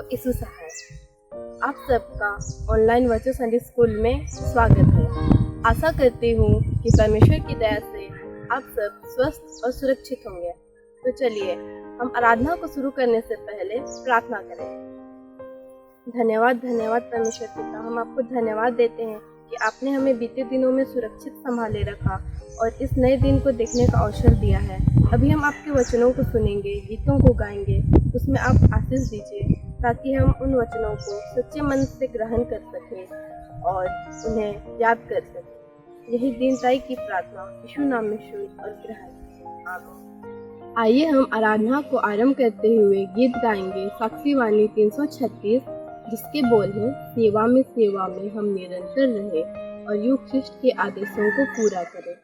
यीशु सहाय। आप सबका online virtual Sunday school में स्वागत है। आशा करती हूँ कि परमेश्वर की दया से आप सब स्वस्थ और सुरक्षित होंगे। तो चलिए हम आराधना को शुरू करने से पहले प्रार्थना करें। धन्यवाद परमेश्वर पिता, हम आपको धन्यवाद देते हैं कि आपने हमें बीते दिनों में सुरक्षित संभाले रखा और इस नए दिन को देखने का अवसर दिया है। अभी हम आपके वचनों को सुनेंगे, गीतों को गाएंगे, उसमें आप आशीष दीजिए ताकि हम उन वचनों को सच्चे मन से ग्रहण कर सकें और उन्हें याद कर सकें। यही दीनताई की प्रार्थना यीशु नाम में शुरू और ग्रहण, आमीन। आइए हम आराधना को आरंभ करते हुए गीत गाएंगे साक्षी वाणी 336, जिसके बोल हैं, सेवा में हम निरंतर रहे और युग ख्रिस्ट के आदेशों को पूरा करें।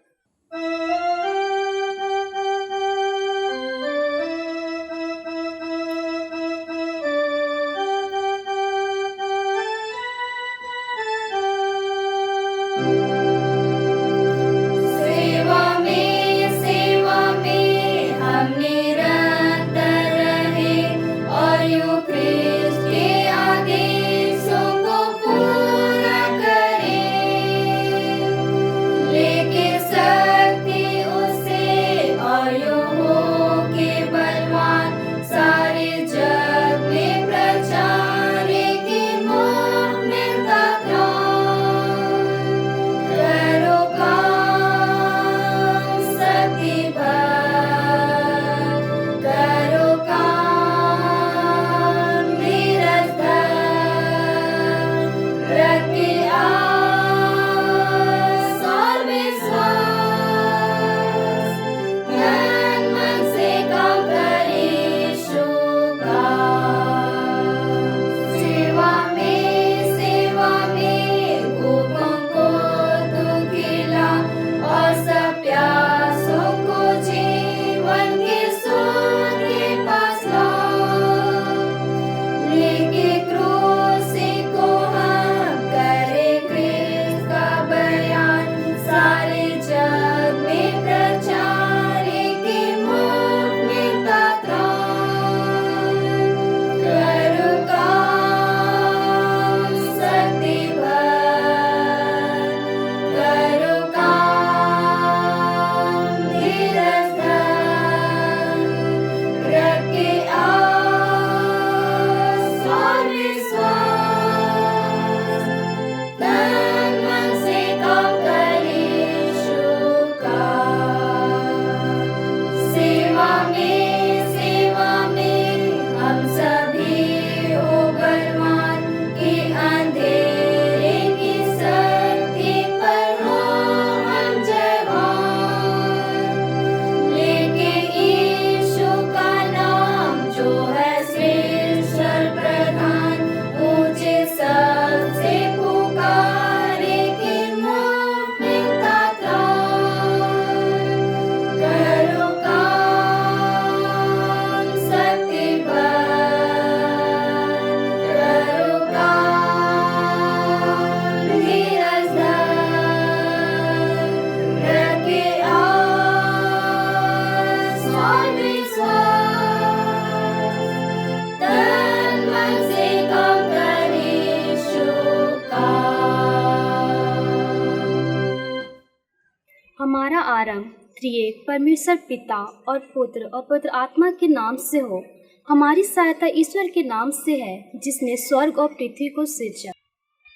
हमारा आरंभ त्रिएक परमेश्वर पिता और पवित्र आत्मा के नाम से हो। हमारी सहायता ईश्वर के नाम से है, जिसने स्वर्ग और पृथ्वी को सृजा।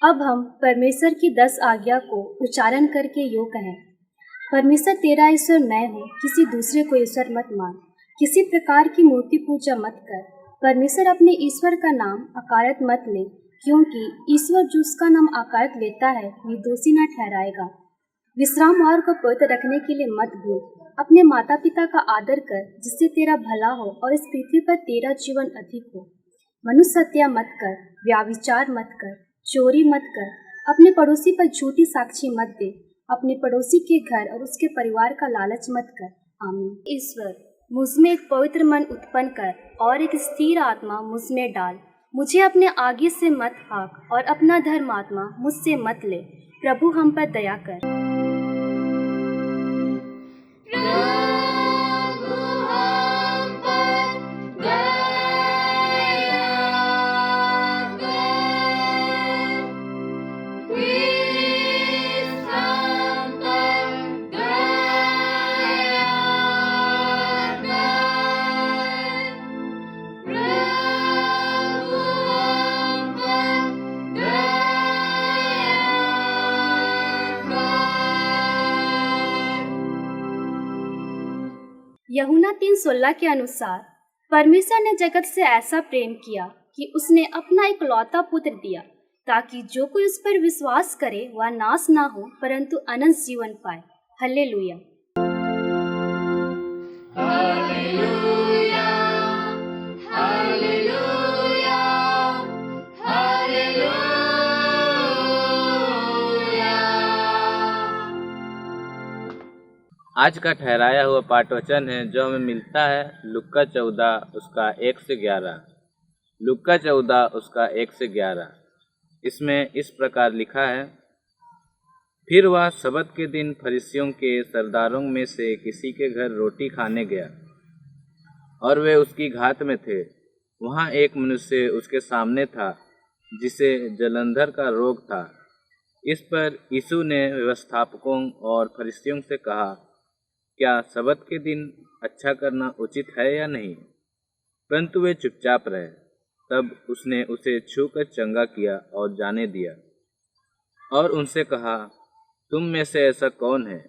अब हम परमेश्वर की 10 आज्ञा को उच्चारण करके यूँ कहें। परमेश्वर तेरा ईश्वर मैं हूँ, किसी दूसरे को ईश्वर मत मान, किसी प्रकार की मूर्ति पूजा मत कर। परमेश्वर अपने ईश्वर का नाम अकारत मत ले, क्योंकि ईश्वर जिसका नाम अकारत लेता है वह दोषी न ठहराएगा। विश्राम वार को पवित्र रखने के लिए मत भूल। अपने माता पिता का आदर कर, जिससे तेरा भला हो और इस पृथ्वी पर तेरा जीवन अधिक हो। मनुष्य हत्या मत कर, व्यभिचार मत कर, चोरी मत कर, अपने पड़ोसी पर झूठी साक्षी मत दे, अपने पड़ोसी के घर और उसके परिवार का लालच मत कर। आमीन। ईश्वर, मुझ में एक पवित्र मन उत्पन्न कर और एक स्थिर आत्मा मुझ में डाल। मुझे अपने आगे से मत हाँक और अपना धर्म आत्मा मुझसे मत ले। प्रभु हम पर दया कर। यूहन्ना 3:16 के अनुसार परमेश्वर ने जगत से ऐसा प्रेम किया कि उसने अपना इकलौता पुत्र दिया, ताकि जो कोई उस पर विश्वास करे वह नाश ना हो परंतु अनंत जीवन पाए। हालेलुया। Hallelujah, hallelujah, hallelujah. आज का ठहराया हुआ पाठ वचन है जो हमें मिलता है लुक्का 14 उसका 1 से 11। लुक्का 14 उसका 1 से 11। इसमें इस प्रकार लिखा है, फिर वह सबत के दिन फरीसियों के सरदारों में से किसी के घर रोटी खाने गया और वे उसकी घात में थे। वहाँ एक मनुष्य उसके सामने था जिसे जलंधर का रोग था। इस पर यीशु ने व्यवस्थापकों और फरीसियों से कहा, क्या सबत के दिन अच्छा करना उचित है या नहीं? परंतु वे चुपचाप रहे। तब उसने उसे छूकर चंगा किया और जाने दिया और उनसे कहा, तुम में से ऐसा कौन है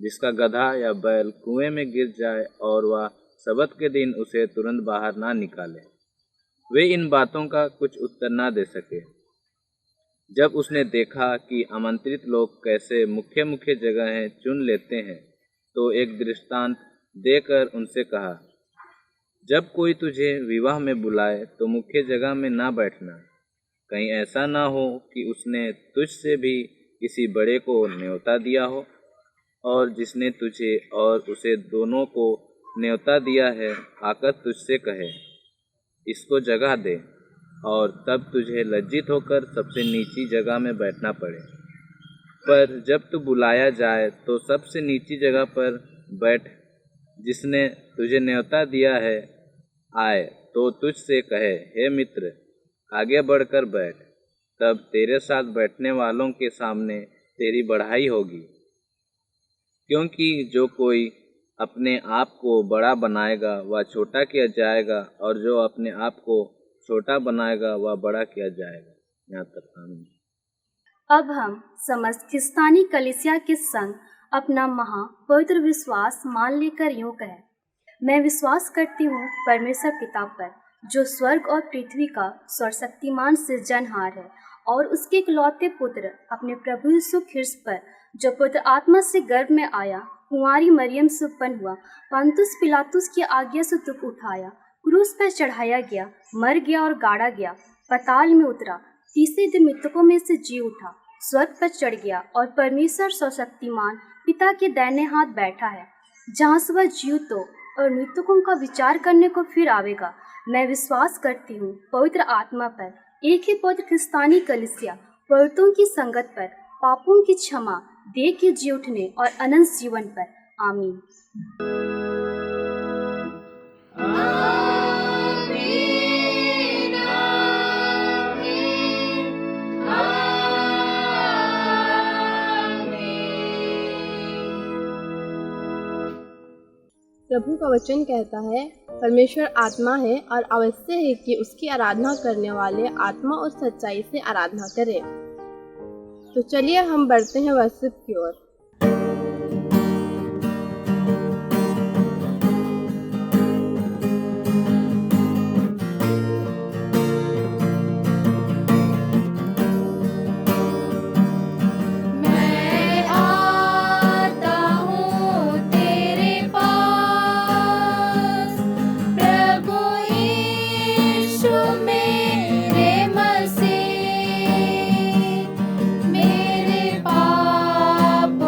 जिसका गधा या बैल कुएं में गिर जाए और वह सबत के दिन उसे तुरंत बाहर ना निकाले? वे इन बातों का कुछ उत्तर ना दे सके। जब उसने देखा कि आमंत्रित लोग कैसे मुख्य मुख्य जगहें चुन लेते हैं, तो एक दृष्टांत देकर उनसे कहा, जब कोई तुझे विवाह में बुलाए तो मुख्य जगह में ना बैठना। कहीं ऐसा ना हो कि उसने तुझसे भी किसी बड़े को न्योता दिया हो और जिसने तुझे और उसे दोनों को न्योता दिया है आकर तुझसे कहे, इसको जगह दे, और तब तुझे लज्जित होकर सबसे नीची जगह में बैठना पड़े। पर जब तू बुलाया जाए तो सबसे नीची जगह पर बैठ। जिसने तुझे न्योता दिया है आए तो तुझसे कहे, हे मित्र, आगे बढ़कर बैठ। तब तेरे साथ बैठने वालों के सामने तेरी बढ़ाई होगी। क्योंकि जो कोई अपने आप को बड़ा बनाएगा वह छोटा किया जाएगा, और जो अपने आप को छोटा बनाएगा वह बड़ा किया जाएगा। यहाँ तक। आमीन। अब हम समस्त ख्रिस्तानी कलीसिया के संग अपना पवित्र विश्वास मान लेकर यूं कहें, मैं विश्वास करती हूँ परमेश्वर पिता पर, जो स्वर्ग और पृथ्वी का सर्वशक्तिमान सृजनहार है, और उसके इकलौते पुत्र अपने प्रभु यीशु ख्रिस्त पर, जो पुत्र आत्मा से गर्भ में आया, कुंवारी मरियम से उत्पन्न हुआ, पंतुस पिलातुस की आज्ञा से दुख उठाया, क्रूस पर चढ़ाया गया, मर गया और गाड़ा गया, पाताल में उतरा, तीसरे दिन मृतकों में से जी उठा, स्वर्ग पर चढ़ गया और परमेश्वर सर्वशक्तिमान पिता के दाहिने हाथ बैठा है, जहाँ से वह जीवितों और मृतकों का विचार करने को फिर आवेगा। मैं विश्वास करती हूँ पवित्र आत्मा पर, एक ही पवित्र ख्रिस्तानी कलीसिया, पवित्रों की संगत पर, पापों की क्षमा, देह के जी उठने और अनंत जीवन पर। आमीन। प्रभु का वचन कहता है, परमेश्वर आत्मा है और आवश्यक है कि उसकी आराधना करने वाले आत्मा और सच्चाई से आराधना करें। तो चलिए हम बढ़ते हैं वर्शिप की ओर। मेरे पाप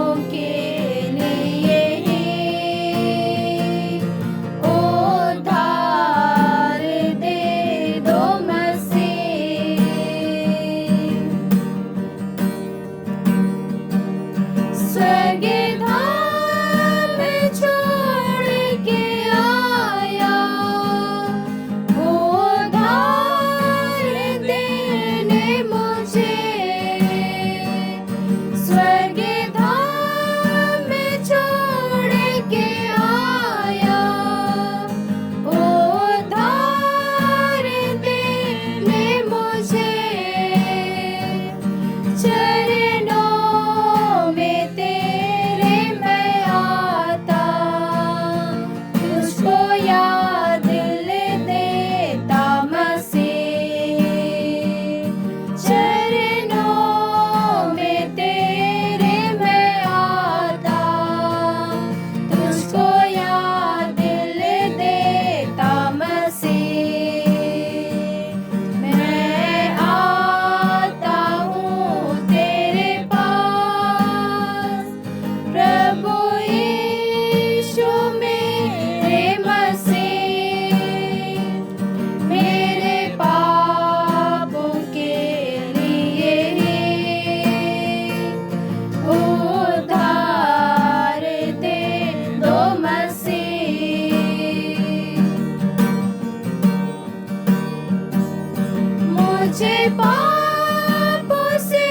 पापों से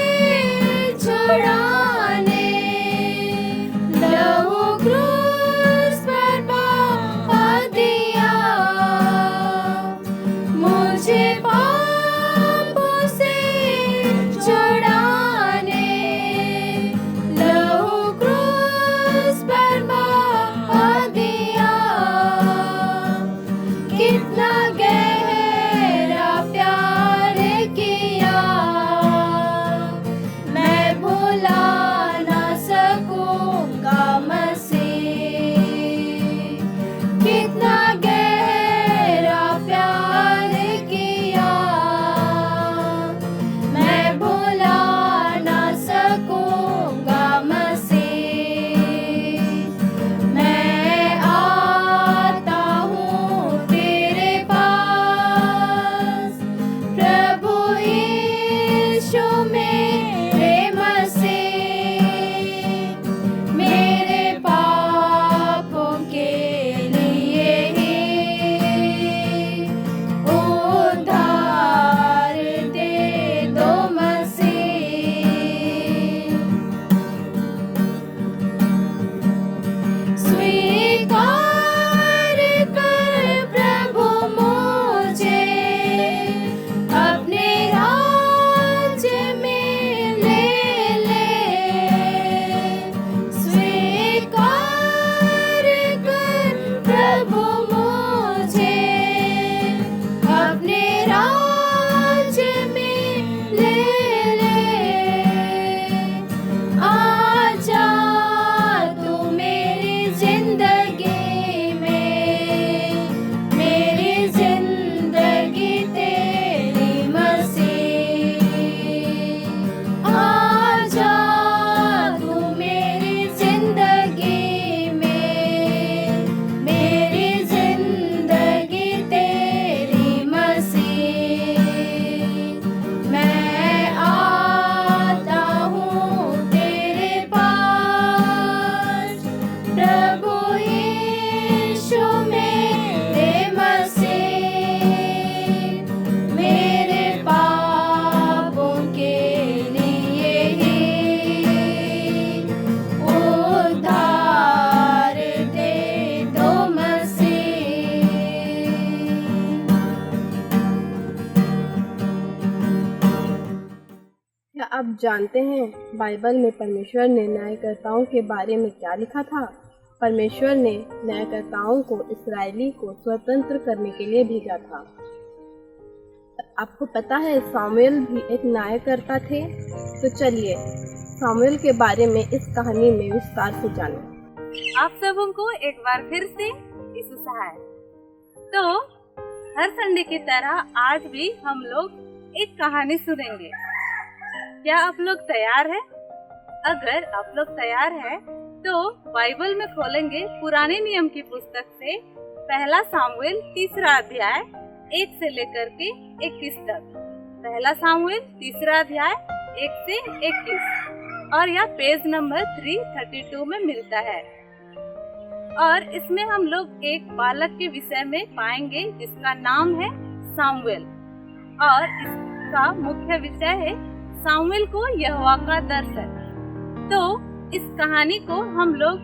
छुड़ाने लहू क्रूस पर बहा दिया। मुझे पापों से छुड़ाने लहू क्रूस पर बहा दिया। कितना गहरा प्यार किया, मैं भुला ना सकूंगा मसीह। कितना गहरा प्यार किया, मैं भुला ना सकूंगा मसीह। मैं आता हूँ तेरे पास, प्रभु यीशु मेरे मसीह। मेरे पापों के लिए ही उद्धार दे दो मसीह। स्वीकार कर प्रभु मुझे अपने राज्य में ले ले। स्वीकार कर प्रभु मुझे अपने राज्य में ले ले। आजा तू मेरी जिंदगी में, मेरी जिंदगी तेरी मसीह। आजा तू मेरी जिंदगी में, मेरी जिंदगी तेरी मसीह। मैं आता हूँ तेरे पास, प्रभु यीशु मेरे मसीह। मेरे पापों के लिए ही उद्धार दे दो मसीह। क्या आप जानते हैं बाइबल में परमेश्वर ने न्यायकर्ताओं के बारे में क्या लिखा था? परमेश्वर ने न्यायकर्ताओं को इस्राएली को स्वतंत्र करने के लिए भेजा था। आपको पता है सामुएल भी एक न्यायकर्ता थे? तो चलिए सामुएल के बारे में इस कहानी में विस्तार से जानें। आप सबों को एक बार फिर से यीशु सहाय। तो हर संडे की तरह आज भी हम लोग एक कहानी सुनेंगे। क्या आप लोग तैयार हैं? अगर आप लोग तैयार हैं तो बाइबल में खोलेंगे पुराने नियम की पुस्तक से पहला सामुएल 3 अध्याय 1 से लेकर के 21 तक। पहला सामुएल 3 अध्याय 1 से 21 और यह पेज नंबर 332 में मिलता है। और इसमें हम लोग एक बालक के विषय में पाएंगे जिसका नाम है सामुएल। और इसका मुख्य विषय है सामुएल को यहोवा का दर्शन। तो इस कहानी को हम लोग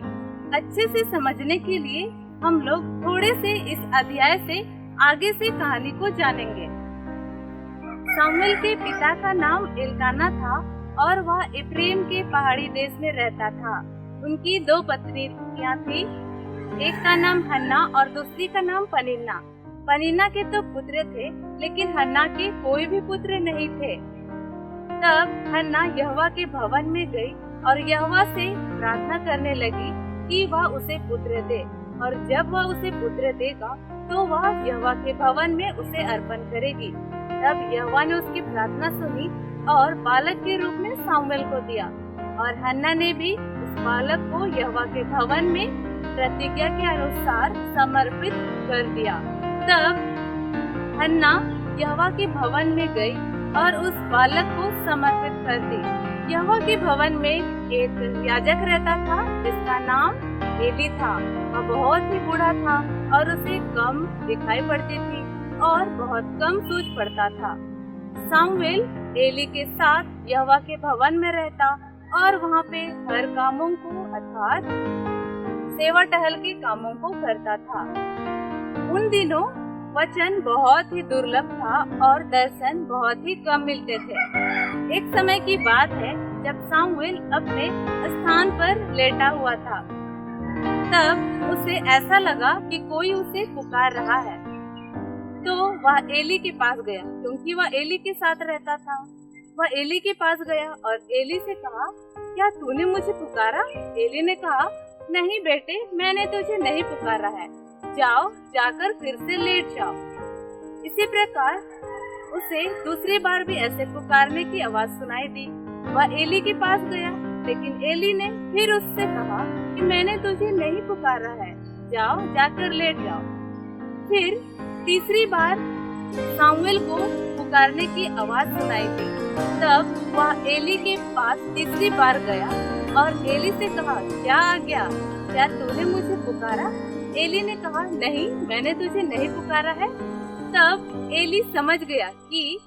अच्छे से समझने के लिए हम लोग थोड़े से इस अध्याय से आगे से कहानी को जानेंगे। सामुएल के पिता का नाम एलकाना था और वह इफ्राइम के पहाड़ी देश में रहता था। उनकी 2 पत्नियां थी, एक का नाम हन्ना और दूसरी का नाम पनिन्ना। पनिन्ना के तो पुत्र थे लेकिन हन्ना के कोई भी पुत्र नहीं थे। तब हन्ना यहोवा के भवन में गई और यहोवा से प्रार्थना करने लगी कि वह उसे पुत्र दे, और जब वह उसे पुत्र देगा तो वह यहोवा के भवन में उसे अर्पण करेगी। तब यहोवा ने उसकी प्रार्थना सुनी और बालक के रूप में सामुएल को दिया, और हन्ना ने भी उस बालक को यहोवा के भवन में प्रतिज्ञा के अनुसार समर्पित कर दिया। तब हन्ना यहोवा के भवन में गई और उस बालक को समर्पित कर दी। यहोवा के भवन में एक याजक रहता था जिसका नाम एली था। वह बहुत ही बूढ़ा था और उसे कम दिखाई पड़ती थी और बहुत कम सूझ पड़ता था। सामुएल एली के साथ यहोवा के भवन में रहता और वहाँ पे हर कामों को अर्थात सेवा टहल के कामों को करता था। उन दिनों वचन बहुत ही दुर्लभ था और दर्शन बहुत ही कम मिलते थे। एक समय की बात है जब सामुएल अपने स्थान पर लेटा हुआ था, तब उसे ऐसा लगा कि कोई उसे पुकार रहा है, तो वह एली के पास गया, क्योंकि वह एली के साथ रहता था। वह एली के पास गया और एली से कहा, क्या तूने मुझे पुकारा? एली ने कहा, नहीं बेटे, मैंने तुझे नहीं पुकारा है, जाओ जाकर फिर से लेट जाओ। इसी प्रकार उसे दूसरी बार भी ऐसे पुकारने की आवाज सुनाई दी। वह एली के पास गया, लेकिन एली ने फिर उससे कहा कि मैंने तुझे नहीं पुकारा है, जाओ जाकर लेट जाओ। फिर तीसरी बार सामुएल को पुकारने की आवाज सुनाई दी। तब वह एली के पास तीसरी बार गया और एली से कहा, क्या आ गया? क्या तूने मुझे पुकारा? एली ने कहा, नहीं, मैंने तुझे नहीं पुकारा है। तब एली समझ गया कि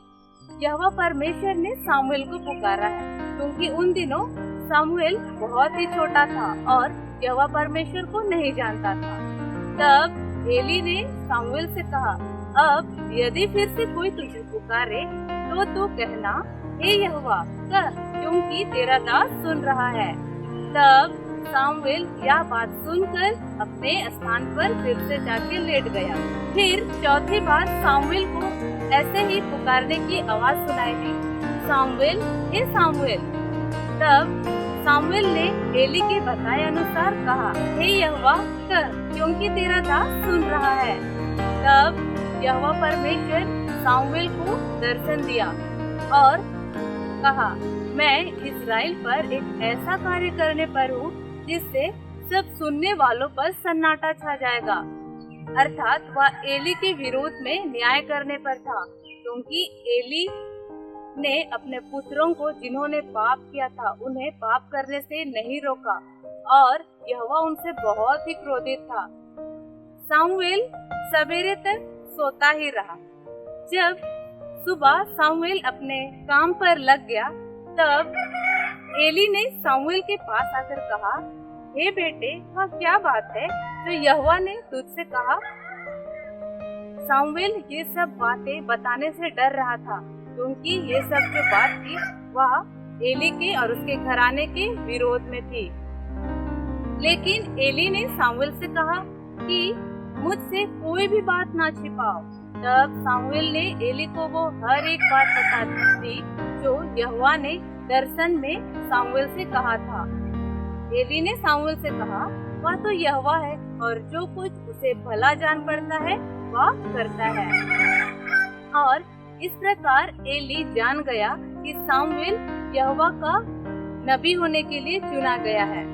यहोवा परमेश्वर ने सामुएल को पुकारा है, क्योंकि उन दिनों सामुएल बहुत ही छोटा था और यहोवा परमेश्वर को नहीं जानता था। तब एली ने सामुएल से कहा, अब यदि फिर से कोई तुझे पुकारे तो तू कहना, हे यहोवा कर, क्योंकि तेरा दास सुन रहा है। तब सामुएल यह बात सुनकर अपने स्थान पर फिर से जाके लेट गया। फिर चौथी बार सामुएल को ऐसे ही पुकारने की आवाज सुनाई दी, सामुएल, हे सामुएल। तब सामुएल ने एली के बताए अनुसार कहा, हे यहोवा कर, क्योंकि तेरा दास सुन रहा है। तब यहोवा परमेश्वर सामुएल को दर्शन दिया और कहा, मैं इस्राएल पर एक ऐसा कार्य करने पर हूँ जिससे सब सुनने वालों पर सन्नाटा छा जाएगा। अर्थात वह एली के विरोध में न्याय करने पर था, क्योंकि एली ने अपने पुत्रों को जिन्होंने पाप किया था उन्हें पाप करने से नहीं रोका और यहोवा उनसे बहुत ही क्रोधित था। सामुएल सवेरे तक सोता ही रहा। जब सुबह सामुएल अपने काम पर लग गया, तब एली ने सामुएल के पास आकर कहा, हे बेटे, वह क्या बात है जो यहोवा ने तुझसे कहा? सामुएल ये सब बातें बताने से डर रहा था, क्योंकि ये सब जो बात थी वह एली के और उसके घराने के विरोध में थी। लेकिन एली ने सामुएल से कहा कि मुझसे कोई भी बात ना छिपाओ। तब सामुएल ने एली को वो हर एक बात बता दी जो यहोवा ने दर्शन में सामुएल से कहा था। एली ने सामुएल से कहा, वह तो यहोवा है और जो कुछ उसे भला जान पड़ता है वह करता है। और इस प्रकार एली जान गया कि सामुएल यहोवा का नबी होने के लिए चुना गया है।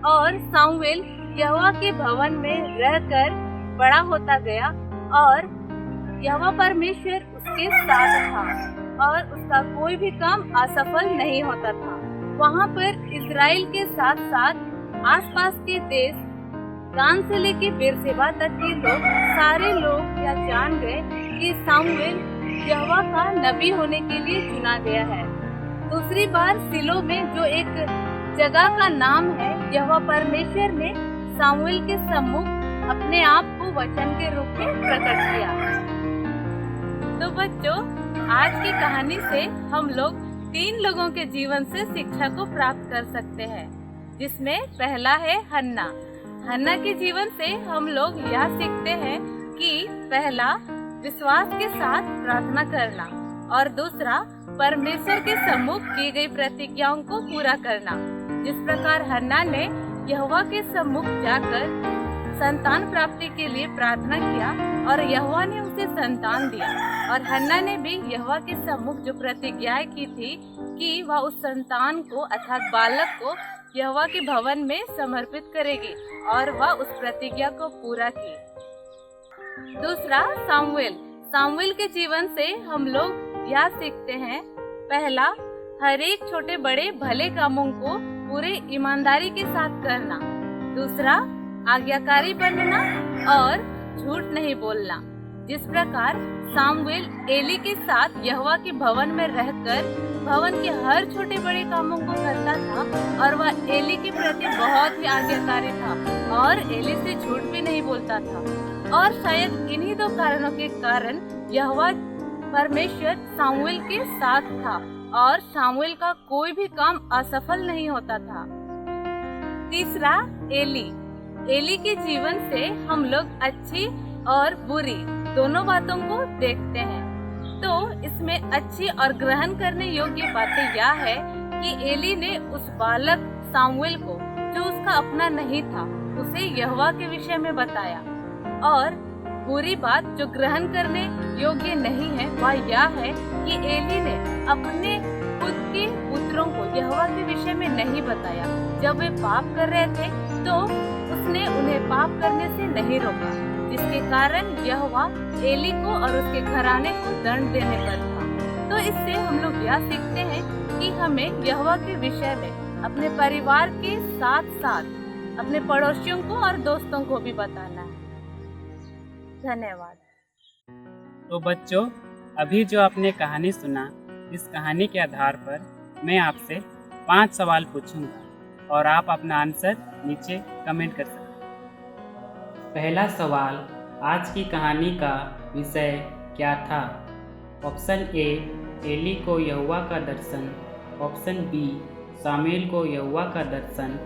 और सामुएल यहोवा के भवन में रहकर बड़ा होता गया और यहोवा परमेश्वर उसके साथ था और उसका कोई भी काम असफल नहीं होता था। वहाँ पर इज़राइल के साथ साथ आसपास के देश दान से लेके बेरशेबा तक के लोग सारे लोग यह जान गए कि सामुएल यहोवा का नबी होने के लिए चुना गया है। दूसरी बार सिलो में जो एक जगह का नाम है, यहोवा परमेश्वर ने सामुएल के सम्मुख अपने आप को वचन के रूप में प्रकट किया। तो बच्चों, आज की कहानी से हम लोग 3 लोगों के जीवन से शिक्षा को प्राप्त कर सकते हैं, जिसमें पहला है हन्ना। हन्ना के जीवन से हम लोग यह सीखते हैं कि पहला विश्वास के साथ प्रार्थना करना और दूसरा परमेश्वर के सम्मुख की गई प्रतिज्ञाओं को पूरा करना। जिस प्रकार हन्ना ने यहोवा के सम्मुख जाकर संतान प्राप्ति के लिए प्रार्थना किया और यहोवा ने उसे संतान दिया, और हन्ना ने भी यहोवा के सम्मुख जो प्रतिज्ञाएं की थी कि वह उस संतान को अर्थात बालक को यहोवा के भवन में समर्पित करेगी, और वह उस प्रतिज्ञा को पूरा की। दूसरा सामुएल के जीवन से हम लोग यह सीखते हैं, पहला हर एक छोटे बड़े भले कामों को पूरे ईमानदारी के साथ करना। दूसरा आज्ञाकारी बनना और झूठ नहीं बोलना। जिस प्रकार सामुएल एली के साथ यहोवा के भवन में रहकर भवन के हर छोटे बड़े कामों को करता था और वह एली के प्रति बहुत ही आज्ञाकारी था और एली से झूठ भी नहीं बोलता था। और शायद इन्हीं दो कारणों के कारण यहोवा परमेश्वर सामुएल के साथ था और सामुएल का कोई भी काम असफल नहीं होता था। तीसरा, एली के जीवन से हम लोग अच्छी और बुरी दोनों बातों को देखते हैं। तो इसमें अच्छी और ग्रहण करने योग्य बातें यह है कि एली ने उस बालक सामुएल को, जो उसका अपना नहीं था, उसे यहोवा के विषय में बताया। और बुरी बात जो ग्रहण करने योग्य नहीं है वह यह है कि एली ने अपने खुद के पुत्रों को यहोवा के विषय में नहीं बताया। जब वे पाप कर रहे थे तो उसने उन्हें पाप करने से नहीं रोका, जिसके कारण यहोवा एली को और उसके घराने को दंड देने पर था। तो इससे हम लोग यह सीखते हैं कि हमें यहोवा के विषय में अपने परिवार के साथ साथ अपने पड़ोसियों को और दोस्तों को भी बताना है। धन्यवाद। तो बच्चों, अभी जो आपने कहानी सुना, इस कहानी के आधार पर मैं आपसे 5 सवाल पूछूंगा और आप अपना आंसर नीचे कमेंट कर सकते हैं। पहला सवाल, आज की कहानी का विषय क्या था? ऑप्शन ए, एली को यहोवा का दर्शन। ऑप्शन बी, सामुएल को यहोवा का दर्शन।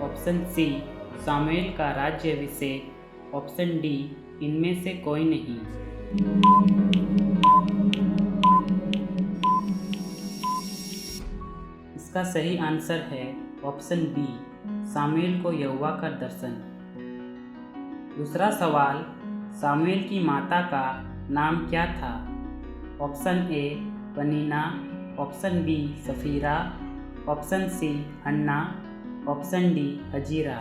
ऑप्शन सी, सामुएल का राज्याभिषेक। ऑप्शन डी, इनमें से कोई नहीं। इसका सही आंसर है ऑप्शन बी, सामुएल को यहोवा का दर्शन। दूसरा सवाल, सामुएल की माता का नाम क्या था? Option A, Peninnah. Option B, Sapphira. Option C, Hannah. Option D, हजीरा।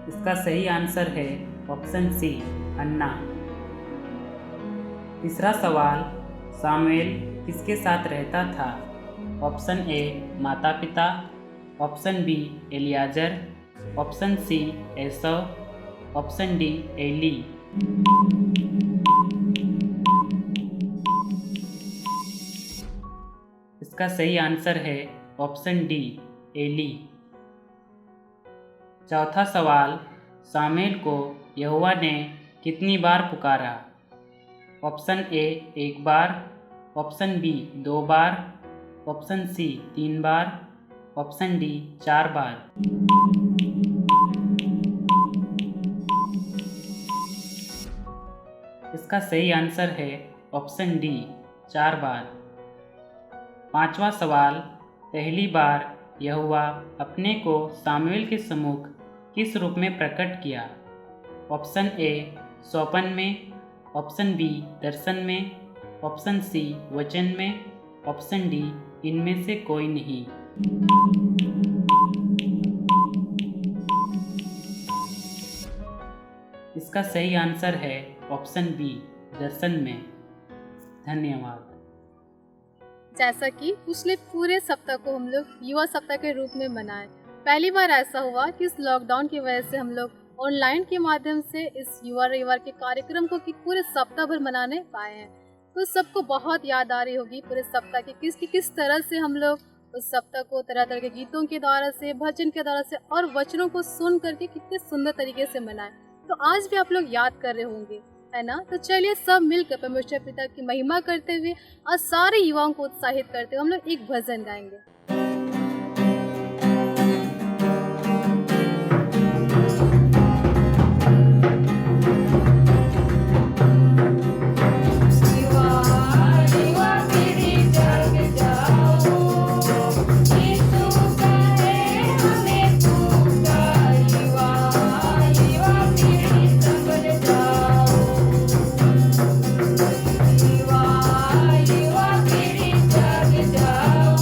इसका सही आंसर है ऑप्शन सी, हन्ना। तीसरा सवाल, सामुएल किसके साथ रहता था? ऑप्शन ए, माता पिता। Option B, Eliezer. Option C, Esau. Option D, Eli. इसका सही आंसर है ऑप्शन डी, एली। चौथा सवाल, सामुएल को यहोवा ने कितनी बार पुकारा? ऑप्शन ए, 1 बार। ऑप्शन बी, 2 बार। ऑप्शन सी, 3 बार। ऑप्शन डी, 4 बार। इसका सही आंसर है ऑप्शन डी, 4 बार। पांचवा सवाल, पहली बार यहोवा अपने को सामुएल के सम्मुख किस रूप में प्रकट किया? ऑप्शन ए, स्वप्न में। ऑप्शन बी, दर्शन में। ऑप्शन सी, वचन में। ऑप्शन डी, इनमें से कोई नहीं। इसका सही आंसर है ऑप्शन बी, दर्शन में। धन्यवाद। जैसा कि पिछले पूरे सप्ताह को हम लोग युवा सप्ताह के रूप में मनाएं, पहली बार ऐसा हुआ कि इस लॉकडाउन की वजह से हम लोग ऑनलाइन के माध्यम से इस युवा रविवार के कार्यक्रम को कि पूरे सप्ताह भर मनाने पाए हैं। तो सबको बहुत याद आ रही होगी पूरे सप्ताह की किस तरह से हम लोग उस सप्ताह को तरह तरह के गीतों के द्वारा से, भजन के द्वारा से और वचनों को सुन करके कितने सुंदर तरीके से मनाएं। तो आज भी आप लोग याद कर रहे होंगे, है ना? तो चलिए सब मिलकर परमेश्वर पिता की महिमा करते हुए और सारे युवाओं को उत्साहित करते हुए हम लोग एक भजन गाएंगे। युवा पीढ़ी जग जाओ।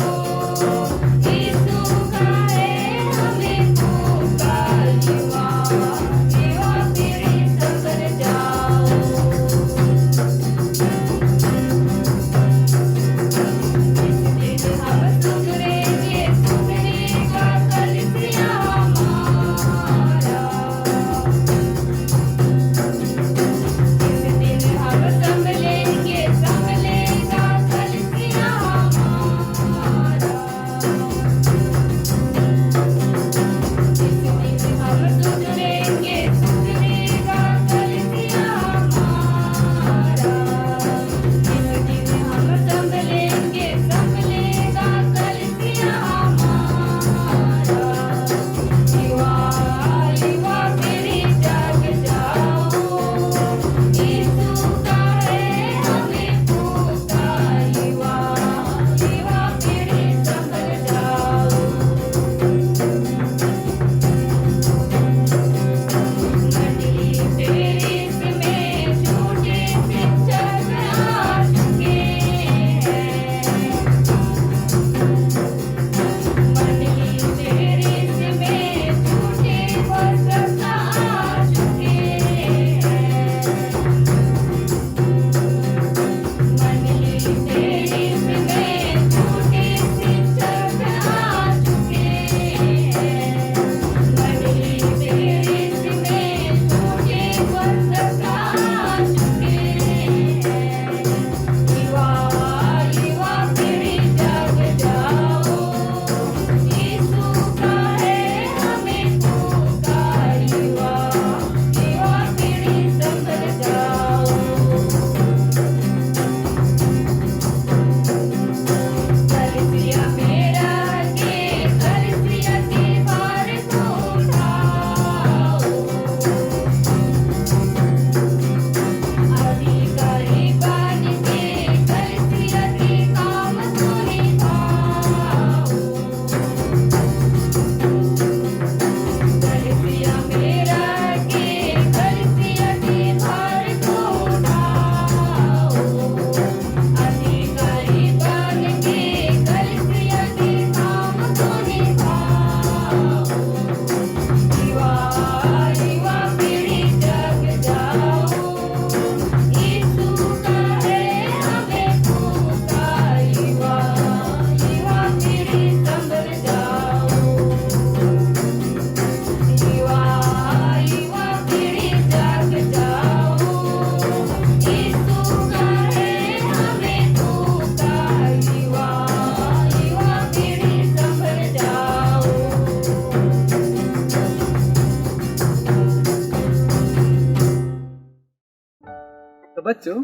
बच्चों,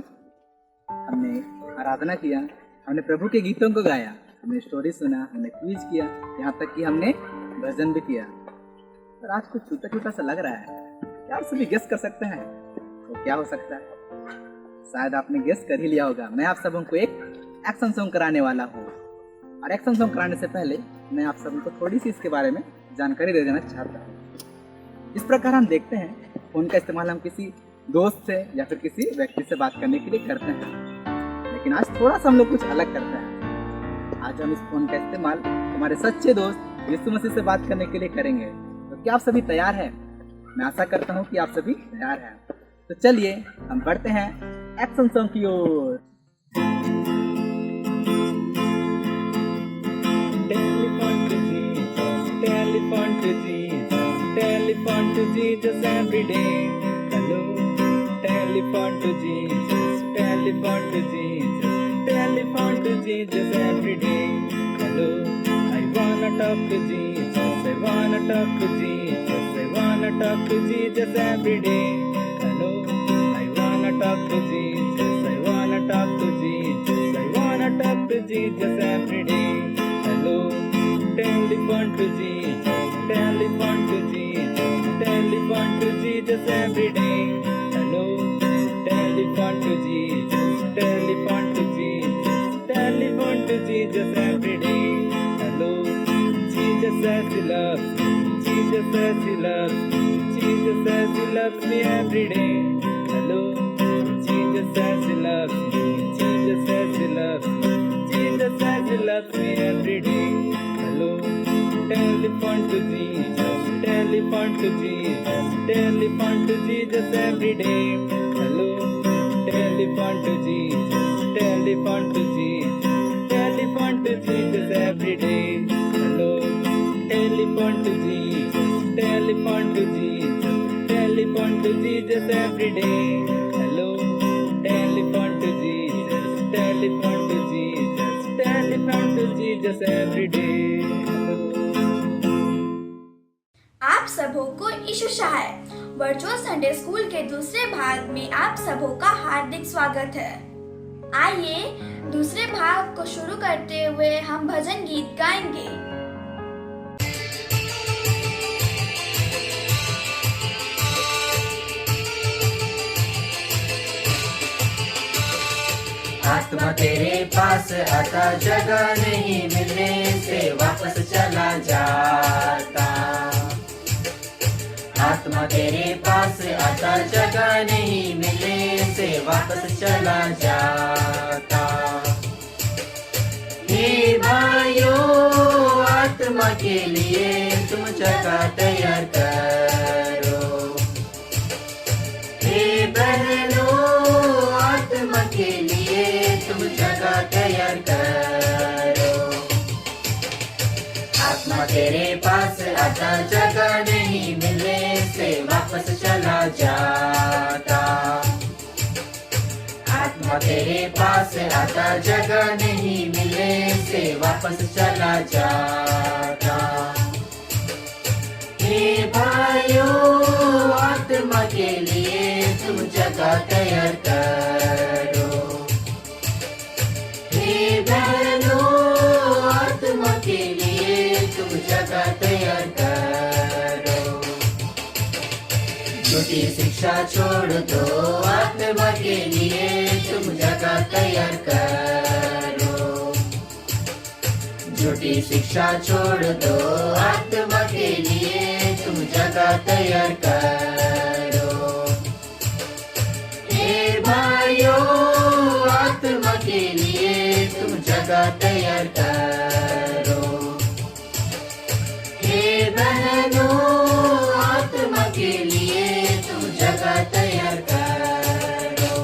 हमने आराधना किया, हमने प्रभु के गीतों को गाया, हमने स्टोरी सुना, हमने क्विज किया, यहाँ तक कि हमने भजन भी किया। और आज कुछ छूटा छूटा सा लग रहा है, क्या आप सभी गेस कर सकते हैं तो क्या हो सकता है? शायद आपने गेस कर ही लिया होगा। मैं आप सबों को एक एक्शन सॉन्ग कराने वाला हूँ, और एक्शन सॉन्ग कराने से पहले मैं आप सबों को थोड़ी सी इसके बारे में जानकारी दे देना चाहता हूँ। इस प्रकार हम देखते हैं फ़ोन का इस्तेमाल हम किसी दोस्त से या फिर किसी व्यक्ति से बात करने के लिए करते हैं, लेकिन आज थोड़ा सा हम लोग कुछ अलग करते हैं। आज हम इस फ़ोन का इस्तेमाल हमारे सच्चे दोस्त यीशु मसीह से बात करने के लिए करेंगे। तो क्या आप सभी तैयार हैं? मैं आशा करता हूँ कि आप सभी तैयार हैं। तो चलिए हम बढ़ते हैं एक्शन सॉन्ग की ओर। Telephone to Jesus, telephone to Jesus every day. Hello, telephone to Jesus, telephone to Jesus, telephone to Jesus every day. Hello, I wanna talk to Jesus, I wanna talk to Jesus, I wanna talk to Jesus every day. Hello, I wanna talk to Jesus, I wanna talk to Jesus, I wanna talk to Jesus every day. Hello, telephone to Jesus, telephone to Jesus, telephone to Jesus every day. Hello, telephone to Jesus, telephone to Jesus, telephone to Jesus every day. Hello, Jesus says He loves me, Jesus says He loves me, Jesus says He loves me every day. Hello, Jesus says He loves me, Jesus says He loves me, Jesus says He loves me every day. Hello, telephone to Jesus, telephone to Jesus, telephone to Jesus every day. Hello, telephone to Jesus, telephone to Jesus, telephone to Jesus every day. Hello, telephone to Jesus, telephone to Jesus, telephone to Jesus every day. Hello, telephone to Jesus, telephone to Jesus, telephone to Jesus every day. आप सबों को यीशु Shah virtual Sunday school के दूसरे भाग में आप सबों का हार्दिक स्वागत है। आइए दूसरे भाग को शुरू करते हुए हम भजन गीत गाएंगे। आत्मा तेरे पास आता, जगह नहीं मिलने से वापस चला जाता। आत्मा तेरे पास आता, जगह नहीं मिलने से वापस चला जाता। हे भाइयों, आत्मा के लिए तुम जगह तैयार करो। हे बहनों, आत्मा के लिए तुम जगह तैयार करो। आत्मा तेरे पास आता, जगह नहीं मिलने से वापस चला जाता। आत्मा तेरे पास आता, जगह नहीं मिलने से वापस चला जाता। हे भाइयों, आत्मा के लिए तुम जगह तैयार करो। हे बहनों, आत्मा के लिए तुम जगह तैयार करो। झूठी शिक्षा छोड़ दो, आत्मा के लिए तुम जगह तैयार करो। झूठी शिक्षा छोड़ दो, आत्मा के लिए तुम जगह तैयार करो। हे भाइयों, आत्मा के लिए तुम जगह तैयार करो। हे बहनों, आत्मा के लिए तुम जगह तैयार करो।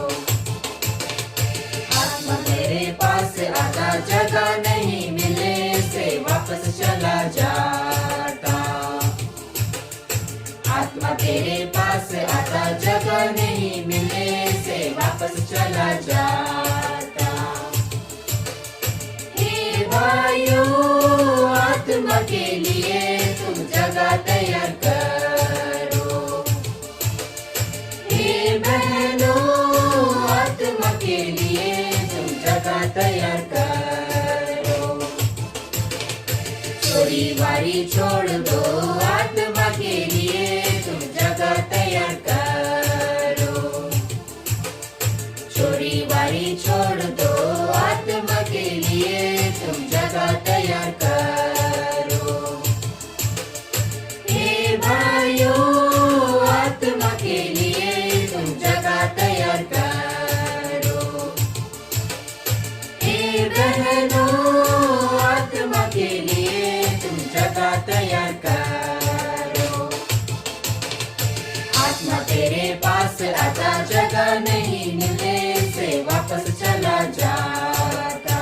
आत्मा तेरे पास आता, जगह नहीं मिलने से वापस चला जाता। आत्मा तेरे पास आता, जगह नहीं मिलने से वापस चला जाता। हे भाइयों, आत्मा के लिए तुम जगह तैयार करो। हे बहनों, चोरी वारी छोड़ दो, आत्मा के लिए तुम जगह तैयार करो। चोरी वारी छोड़ दो, आत्मा के लिए तुम जगह तैयार करो। हे भाइयों, आत्मा के लिए तुम जगह तैयार करो। हे बहनों, आत्मा के लिए तुम जगह तैयार करो। आत्मा तेरे पास आता, जगह नहीं मिलने से वापस चला जाता।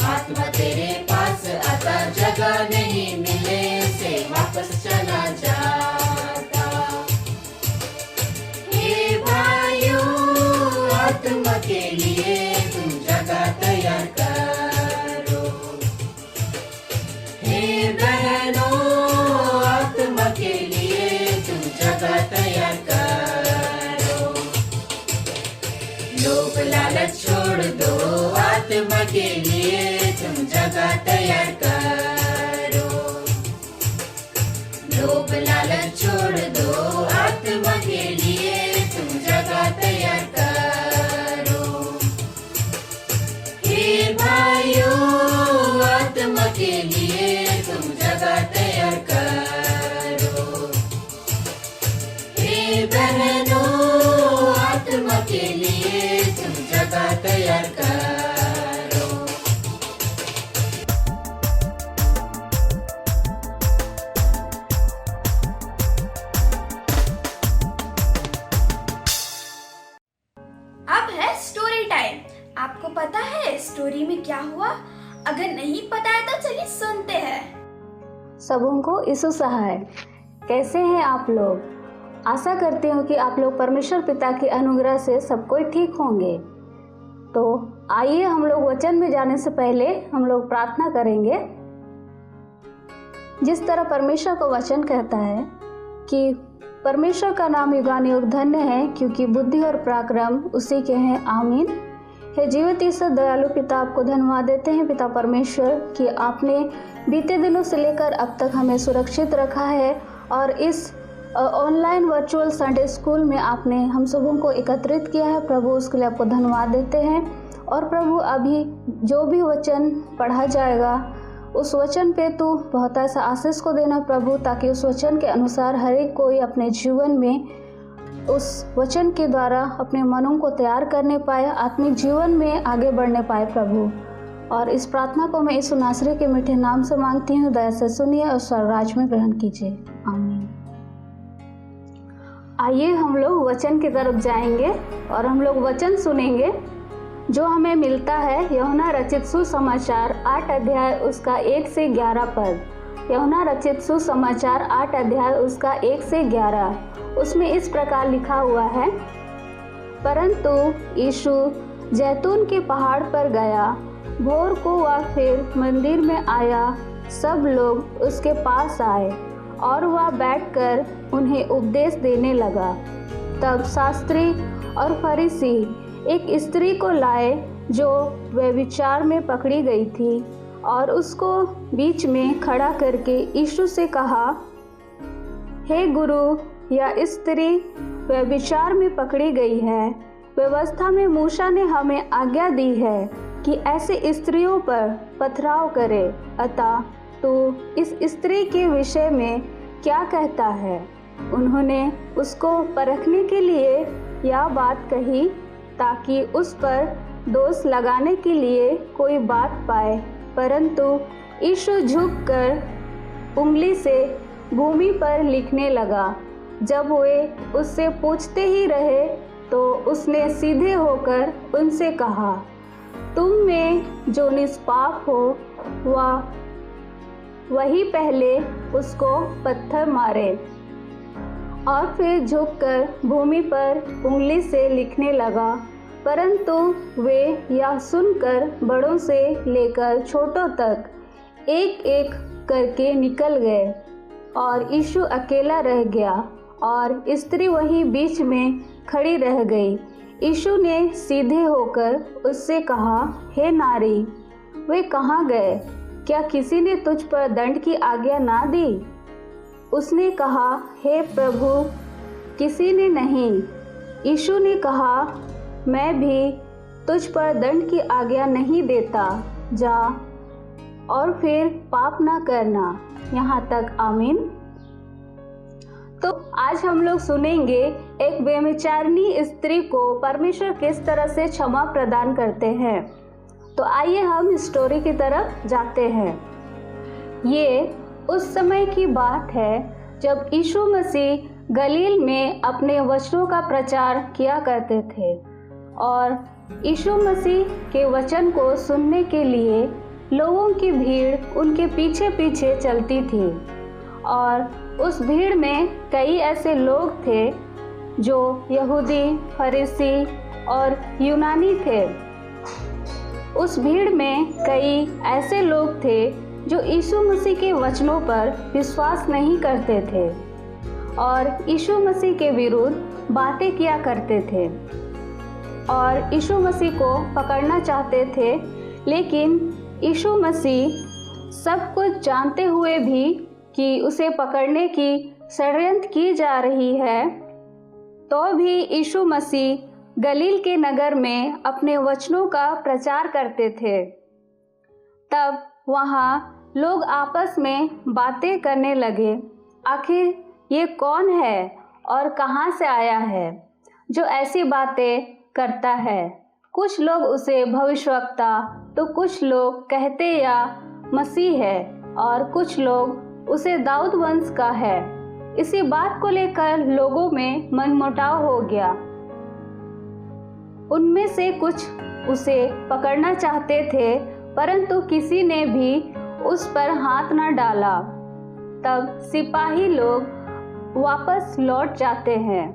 आत्मा तेरे पास आता, जगह नहीं मिलने से वापस चला जाता। हे भाइयों, आत्मा के लिए तुम जगह तैयार करो। हे बहनों, आत्मा के लिए तुम जगह तैयार करो। लोभ लालच छोड़ दो, आत्मा के लिए तुम जगह तैयार करो। लोभ लालच छोड़ दो, आत्मा के लिए तुम जगह तैयार करो। हे भाइयों, आत्मा के लिए तुम जगह तैयार करो। हे बहनों, आत्मा के लिए तुम जगह तैयार करो। अब है स्टोरी टाइम। आपको पता है स्टोरी में क्या हुआ? अगर नहीं पता है तो चलिए सुनते हैं। सबों को यीशु सहाय। कैसे हैं आप लोग? आशा करती हूँ कि आप लोग परमेश्वर पिता के अनुग्रह से सब कोई ठीक होंगे। तो आइए हम लोग वचन में जाने से पहले हम लोग प्रार्थना करेंगे। जिस तरह परमेश्वर का वचन कहता है कि परमेश्वर का नाम युगानुयुग धन्य है, क्योंकि बुद्धि और पराक्रम उसी के हैं। आमीन। हे जीवित ईश्वर दयालु पिता, आपको धन्यवाद देते हैं पिता परमेश्वर कि आपने बीते दिनों से लेकर अब तक हमें सुरक्षित रखा है और इस ऑनलाइन वर्चुअल संडे स्कूल में आपने हम सबों को एकत्रित किया है। प्रभु उसके लिए आपको धन्यवाद देते हैं। और प्रभु अभी जो भी वचन पढ़ा जाएगा उस वचन पे तू बहुत ऐसा आशीष को देना प्रभु, ताकि उस वचन के अनुसार हर एक कोई अपने जीवन में उस वचन के द्वारा अपने मनों को तैयार करने पाए, आत्मिक जीवन में आगे बढ़ने पाए प्रभु। और इस प्रार्थना को मैं यीशु नासरी के मीठे नाम से मांगती हूँ। दया से सुनिए और स्वर्गराज में ग्रहण कीजिए। आमीन। आइए हम लोग वचन की तरफ जाएंगे और हम लोग वचन सुनेंगे जो हमें मिलता है यूहन्ना रचित सुसमाचार 8 अध्याय उसका 1 से 11 पद। यूहन्ना रचित सुसमाचार 8 अध्याय उसका 1 से 11। उसमें इस प्रकार लिखा हुआ है, परंतु यीशु जैतून के पहाड़ पर गया। भोर को वह फिर मंदिर में आया। सब लोग उसके पास आए और वह बैठकर उन्हें उपदेश देने लगा। तब शास्त्री और फरीसी एक स्त्री को लाए जो व्यभिचार में पकड़ी गई थी और उसको बीच में खड़ा करके यीशु से कहा, हे गुरु, यह स्त्री व्यभिचार में पकड़ी गई है। व्यवस्था में मूसा ने हमें आज्ञा दी है कि ऐसे स्त्रियों पर पथराव करे। अतः तू इस स्त्री के विषय में क्या कहता है? उन्होंने उसको परखने के लिए यह बात कही ताकि उस पर दोष लगाने के लिए कोई बात पाए। परंतु यीशु झुककर उंगली से भूमि पर लिखने लगा। जब वे उससे पूछते ही रहे तो उसने सीधे होकर उनसे कहा, तुम में जो निष्पाप हो वही पहले उसको पत्थर मारे। और फिर झुककर भूमि पर उंगली से लिखने लगा। परंतु वे यह सुनकर बड़ों से लेकर छोटों तक एक एक करके निकल गए और यीशु अकेला रह गया और स्त्री वहीं बीच में खड़ी रह गई। यीशु ने सीधे होकर उससे कहा, हे नारी, वे कहाँ गए? क्या किसी ने तुझ पर दंड की आज्ञा ना दी? उसने कहा, हे प्रभु, किसी ने नहीं। यीशु ने कहा, मैं भी तुझ पर दंड की आज्ञा नहीं देता, जा और फिर पाप ना करना। यहाँ तक आमीन। तो आज हम लोग सुनेंगे एक व्यभिचारिणी स्त्री को परमेश्वर किस तरह से क्षमा प्रदान करते हैं। तो आइए हम स्टोरी की तरफ जाते हैं। ये उस समय की बात है जब यीशु मसीह गलील में अपने वचनों का प्रचार किया करते थे और यीशु मसीह के वचन को सुनने के लिए लोगों की भीड़ उनके पीछे पीछे चलती थी। और उस भीड़ में कई ऐसे लोग थे जो यहूदी, फरीसी और यूनानी थे। उस भीड़ में कई ऐसे लोग थे जो यीशु मसीह के वचनों पर विश्वास नहीं करते थे और यीशु मसीह के विरुद्ध बातें किया करते थे और यीशु मसीह को पकड़ना चाहते थे। लेकिन यीशु मसीह सब कुछ जानते हुए भी कि उसे पकड़ने की षड्यंत्र की जा रही है, तो भी यीशु मसीह गलील के नगर में अपने वचनों का प्रचार करते थे। तब वहाँ लोग आपस में बातें करने लगे, आखिर ये कौन है और कहाँ से आया है जो ऐसी बातें करता है। कुछ लोग उसे भविष्यवक्ता, तो कुछ लोग कहते या मसीह है और कुछ लोग उसे दाऊद वंश का है। इसी बात को लेकर लोगों में मनमुटाव हो गया। उनमें से कुछ उसे पकड़ना चाहते थे, परंतु किसी ने भी उस पर हाथ न डाला। तब सिपाही लोग वापस लौट जाते हैं।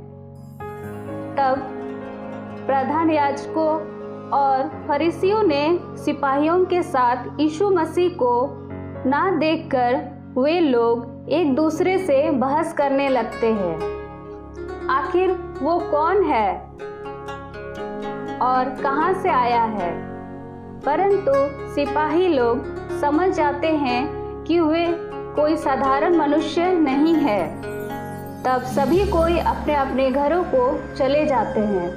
तब प्रधान याजकों और फरीसियों ने सिपाहियों के साथ यीशु मसीह को ना देखकर वे लोग एक दूसरे से बहस करने लगते हैं, आखिर वो कौन है और कहाँ से आया है। परंतु सिपाही लोग समझ जाते हैं कि वे कोई साधारण मनुष्य नहीं है। तब सभी कोई अपने अपने घरों को चले जाते हैं।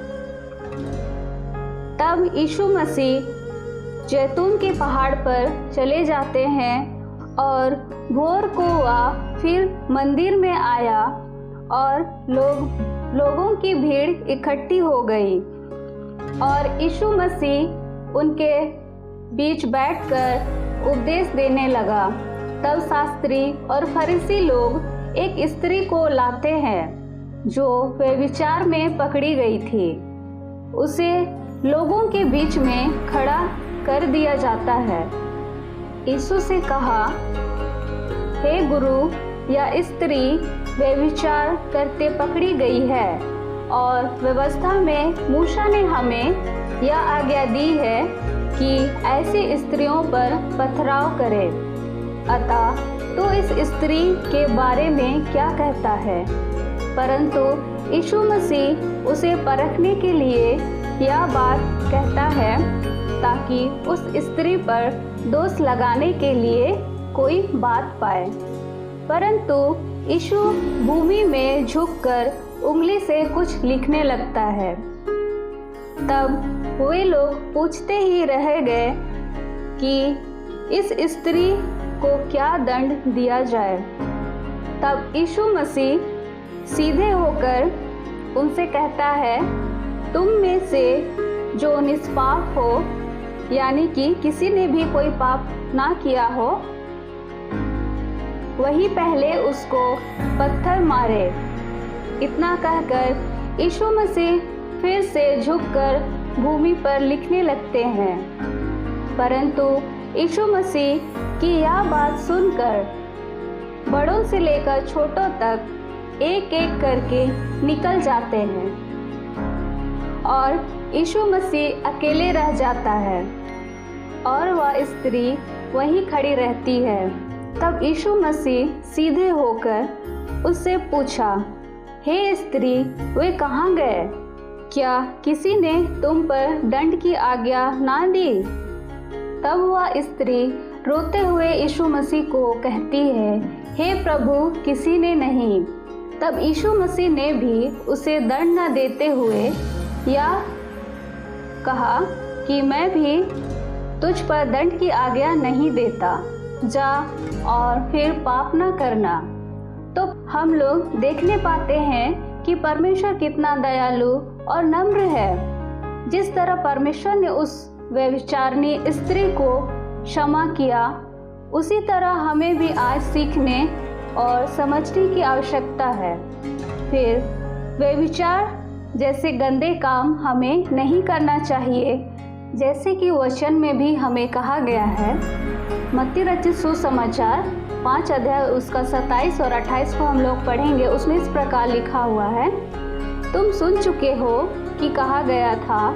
तब यीशु मसीह जैतून के पहाड़ पर चले जाते हैं और भोर को वह फिर मंदिर में आया और लोगों की भीड़ इकट्ठी हो गई और यीशु मसीह उनके बीच बैठकर उपदेश देने लगा। तब शास्त्री और फरीसी लोग एक स्त्री को लाते हैं जो व्यभिचार में पकड़ी गई थी। उसे लोगों के बीच में खड़ा कर दिया जाता है। यीशु से कहा, हे गुरु, यह स्त्री व्यभिचार करते पकड़ी गई है और व्यवस्था में मूसा ने हमें यह आज्ञा दी है कि ऐसी स्त्रियों पर पथराव करे। अतः तो इस स्त्री के बारे में क्या कहता है? परंतु यीशु मसीह उसे परखने के लिए यह बात कहता है ताकि उस स्त्री पर दोष लगाने के लिए कोई बात पाए। परंतु यीशु भूमि में झुककर उंगली से कुछ लिखने लगता है। तब वे लोग पूछते ही रह गए कि इस स्त्री को क्या दंड दिया जाए। तब यीशु मसीह सीधे होकर उनसे कहता है, तुम में से जो निष्पाप हो, यानी कि किसी ने भी कोई पाप ना किया हो, वही पहले उसको पत्थर मारे। इतना कहकर यीशु मसीह फिर से झुककर भूमि पर लिखने लगते हैं। परंतु यीशु मसीह की यह बात सुनकर बड़ों से लेकर छोटों तक एक एक करके निकल जाते हैं और यीशु मसीह अकेले रह जाता है और वह स्त्री वहीं खड़ी रहती है। तब यीशु मसीह सीधे होकर उससे पूछा, हे स्त्री, वे कहाँ गए? क्या किसी ने तुम पर दंड की आज्ञा ना दी? तब वह स्त्री रोते हुए यीशु मसीह को कहती है, हे प्रभु, किसी ने नहीं। तब यीशु मसीह ने भी उसे दंड न देते हुए यह कहा कि मैं भी तुझ पर दंड की आज्ञा नहीं देता, जा और फिर पाप न करना। तो हम लोग देखने पाते हैं कि परमेश्वर कितना दयालु और नम्र है। जिस तरह परमेश्वर ने उस व्यभिचारिणी स्त्री को क्षमा किया, उसी तरह हमें भी आज सीखने और समझने की आवश्यकता है। फिर व्यभिचार जैसे गंदे काम हमें नहीं करना चाहिए, जैसे कि वचन में भी हमें कहा गया है। मत्ती रचित सुसमाचार 5 अध्याय उसका 27 और 28 को हम लोग पढ़ेंगे। उसमें इस प्रकार लिखा हुआ है, तुम सुन चुके हो कि कहा गया था,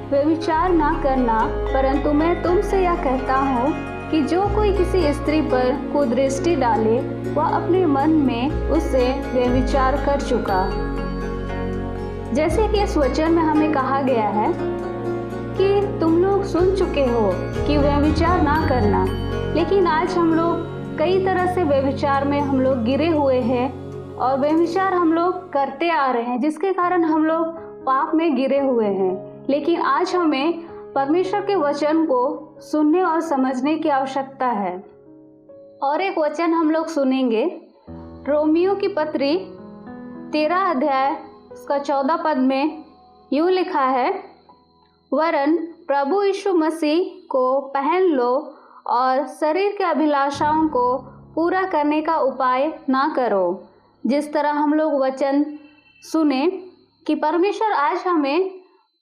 व्यभिचार ना करना, परंतु मैं तुमसे यह कहता हूँ कि जो कोई किसी स्त्री पर कुदृष्टि डाले, वह अपने मन में उससे व्यभिचार कर चुका। जैसे कि इस वचन में हमें कहा गया है कि तुम लोग सुन चुके हो कि व्यभिचार ना करना, लेकिन आज हम लोग कई तरह से व्यभिचार में हम लोग गिरे हुए हैं और व्यभिचार हम लोग करते आ रहे हैं, जिसके कारण हम लोग पाप में गिरे हुए हैं। लेकिन आज हमें परमेश्वर के वचन को सुनने और समझने की आवश्यकता है। और एक वचन हम लोग सुनेंगे, रोमियो की पत्री 13 अध्याय उसका 14 पद में यूँ लिखा है, वरन प्रभु यीशु मसीह को पहन लो और शरीर के अभिलाषाओं को पूरा करने का उपाय ना करो। जिस तरह हम लोग वचन सुने कि परमेश्वर आज हमें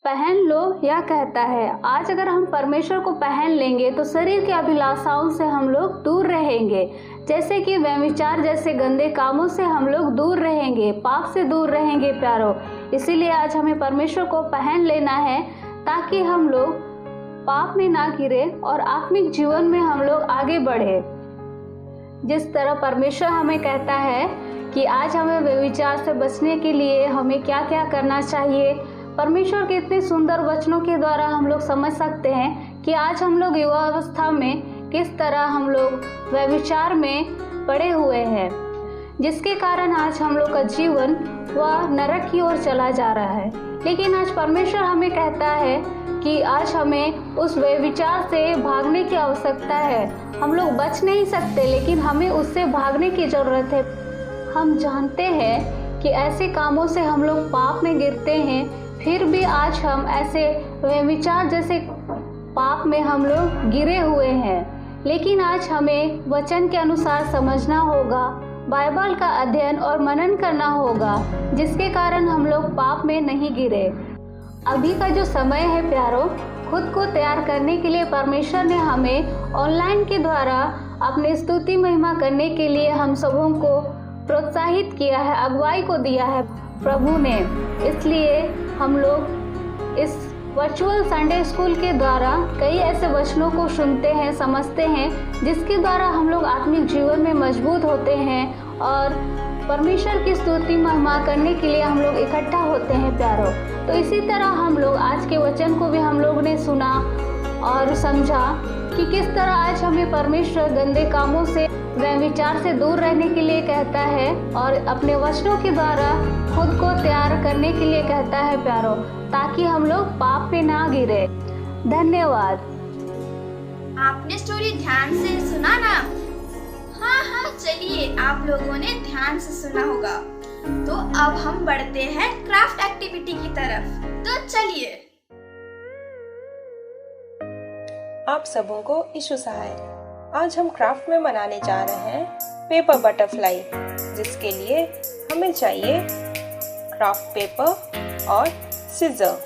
पहन लो यह कहता है। आज अगर हम परमेश्वर को पहन लेंगे तो शरीर के अभिलाषाओं से हम लोग दूर रहेंगे, जैसे कि व्यभिचार जैसे गंदे कामों से हम लोग दूर रहेंगे, पाप से दूर रहेंगे प्यारो। इसीलिए आज हमें परमेश्वर को पहन लेना है ताकि हम लोग पाप में ना गिरे और आत्मिक जीवन में हम लोग आगे बढ़े। जिस तरह परमेश्वर हमें कहता है कि आज हमें व्यभिचार से बचने के लिए हमें क्या क्या करना चाहिए, परमेश्वर के इतने सुंदर वचनों के द्वारा हम लोग समझ सकते हैं कि आज हम लोग युवा अवस्था में किस तरह हम लोग व्यभिचार में पड़े हुए हैं, जिसके कारण आज हम लोग का जीवन वह नरक की ओर चला जा रहा है। लेकिन आज परमेश्वर हमें कहता है कि आज हमें उस व्यभिचार से भागने की आवश्यकता है। हम लोग बच नहीं सकते, लेकिन हमें उससे भागने की ज़रूरत है। हम जानते हैं कि ऐसे कामों से हम लोग पाप में गिरते हैं, फिर भी आज हम ऐसे व्यभिचार जैसे पाप में हम लोग गिरे हुए हैं। लेकिन आज हमें वचन के अनुसार समझना होगा, बाइबल का अध्ययन और मनन करना होगा, जिसके कारण हम लोग पाप में नहीं गिरे। अभी का जो समय है प्यारो, खुद को तैयार करने के लिए परमेश्वर ने हमें ऑनलाइन के द्वारा अपनी स्तुति महिमा करने के लिए हम सबों को प्रोत्साहित किया है, अगुवाई को दिया है प्रभु ने। इसलिए हम लोग इस वर्चुअल संडे स्कूल के द्वारा कई ऐसे वचनों को सुनते हैं, समझते हैं, जिसके द्वारा हम लोग आत्मिक जीवन में मजबूत होते हैं और परमेश्वर की स्तुति महिमा करने के लिए हम लोग इकट्ठा होते हैं प्यारो। तो इसी तरह हम लोग आज के वचन को भी हम लोग ने सुना और समझा कि किस तरह आज हमें परमेश्वर गंदे कामों से, व्यभिचार से दूर रहने के लिए कहता है और अपने वचनों के द्वारा खुद को तैयार करने के लिए कहता है प्यारो, ताकि हम लोग पाप में ना गिरे। धन्यवाद। आपने स्टोरी ध्यान से सुना ना? हाँ, चलिए, आप लोगों ने ध्यान से सुना होगा। तो अब हम बढ़ते हैं क्राफ्ट एक्टिविटी की तरफ। तो चलिए। आप सबों को यीशु सहाय। आज हम क्राफ्ट में बनाने जा रहे हैं पेपर बटरफ्लाई, जिसके लिए हमें चाहिए क्राफ्ट पेपर और सिजर।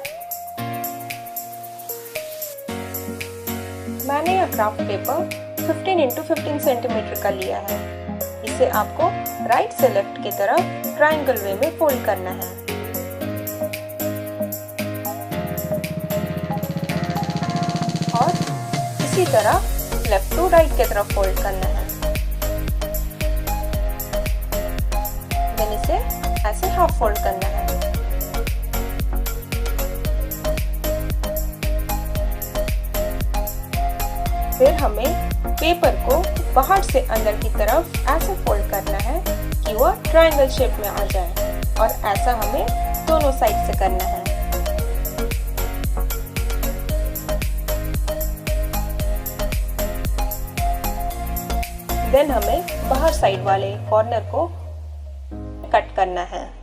मैंने यह क्राफ्ट पेपर 15 x 15 सेंटीमीटर का लिया है। इसे आपको राइट से लेफ्ट की तरफ ट्रायंगल वे में फोल्ड करना है। और इसी तरह लेफ्ट टू राइट की तरफ फोल्ड करना है। देन इसे ऐसे हाफ फोल्ड करना है। फिर हमें पेपर को बाहर से अंदर की तरफ ऐसे फोल्ड करना है कि वह ट्रायंगल शेप में आ जाए, और ऐसा हमें दोनों साइड से करना है। देन हमें बाहर साइड वाले कॉर्नर को कट करना है।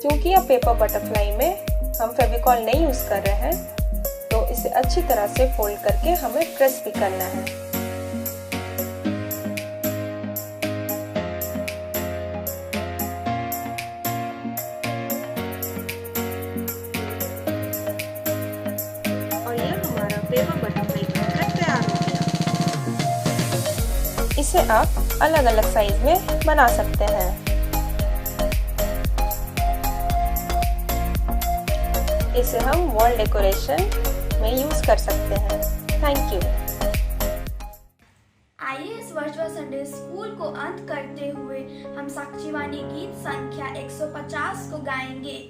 क्योंकि यह पेपर बटरफ्लाई में हम फेविकॉल नहीं यूज कर रहे हैं, तो इसे अच्छी तरह से फोल्ड करके हमें प्रेस भी करना है। और यह हमारा पेपर बटरफ्लाई का कट तैयार हो गया। इसे आप अलग अलग साइज में बना सकते हैं। इसे हम वॉल डेकोरेशन में यूज कर सकते हैं। Thank you. आइए इस वर्चुअल संडे स्कूल को अंत करते हुए हम साक्षीवाणी गीत संख्या 150 को गाएंगे।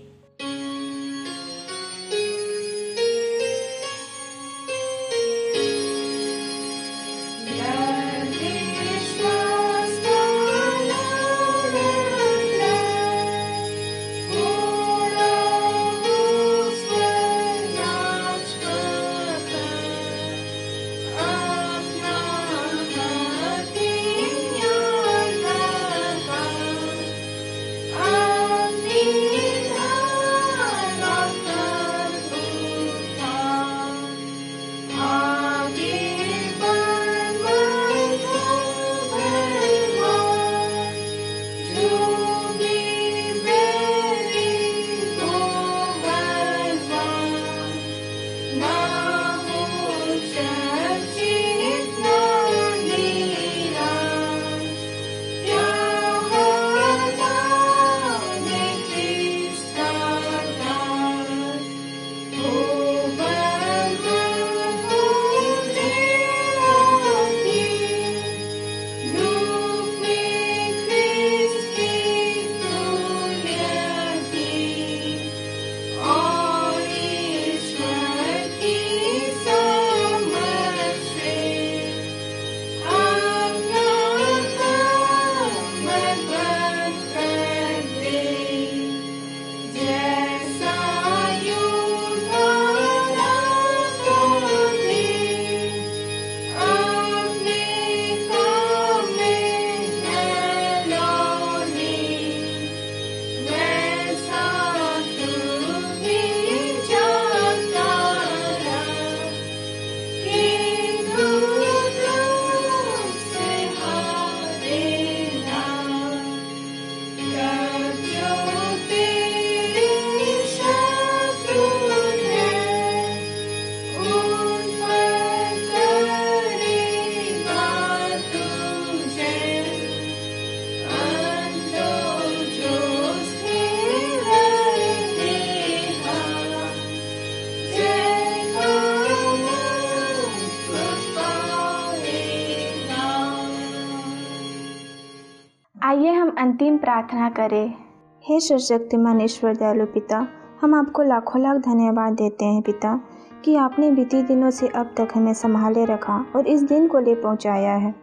आइए हम अंतिम प्रार्थना करें। हे सर्वशक्तिमान ईश्वर दयालु पिता, हम आपको लाखों लाख धन्यवाद देते हैं पिता कि आपने बीते दिनों से अब तक हमें संभाले रखा और इस दिन को ले पहुंचाया है।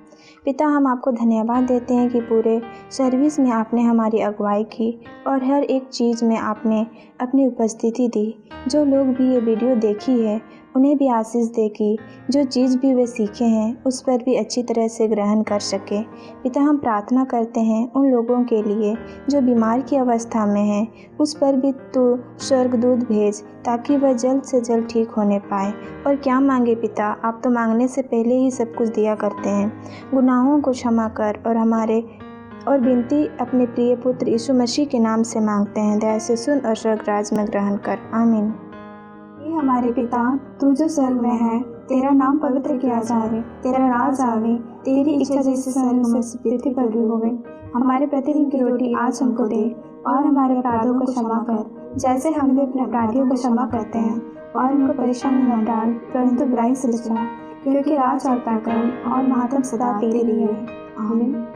पिता, हम आपको धन्यवाद देते हैं कि पूरे सर्विस में आपने हमारी अगुवाई की और हर एक चीज़ में आपने अपनी उपस्थिति दी। जो लोग भी ये वीडियो देखी है उन्हें भी आशीष दे कि जो चीज़ भी वे सीखे हैं उस पर भी अच्छी तरह से ग्रहण कर सके। पिता, हम प्रार्थना करते हैं उन लोगों के लिए जो बीमार की अवस्था में हैं, उस पर भी तो स्वर्गदूत भेज ताकि वह जल्द से जल्द ठीक होने पाए। और क्या मांगे पिता, आप तो मांगने से पहले ही सब कुछ दिया करते हैं। गुनाहों को क्षमा कर और विनती अपने प्रिय पुत्र यीशु मसीह के नाम से मांगते हैं। दया से सुन और स्वर्ग राज में ग्रहण कर। आमीन। हे हमारे पिता, तू जो स्वर्ग में है, तेरा नाम पवित्र किया जावे, तेरा राज आवे, तेरी इच्छा जैसे स्वर्ग में पृथ्वी पर भी होवे। हमारे प्रतिदिन की रोटी आज हमको दे, और हमारे अपराधों को क्षमा कर जैसे हम भी अपने अपराधियों को क्षमा करते हैं, और हमको परीक्षा में न डाल परंतु बुराई से बचा, क्योंकि राज और पराक्रम और महात्म सदा तेरे लिए है। आमीन।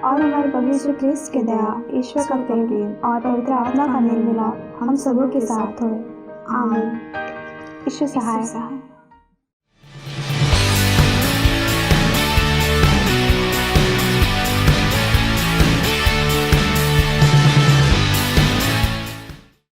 और हमारे पवित्र क्रिस्त की दया, ईश्वर का प्रेम और पवित्र आत्मा का मेल मिलाप हम सबों के साथ हो। आमीन। ईश्वर सहाय।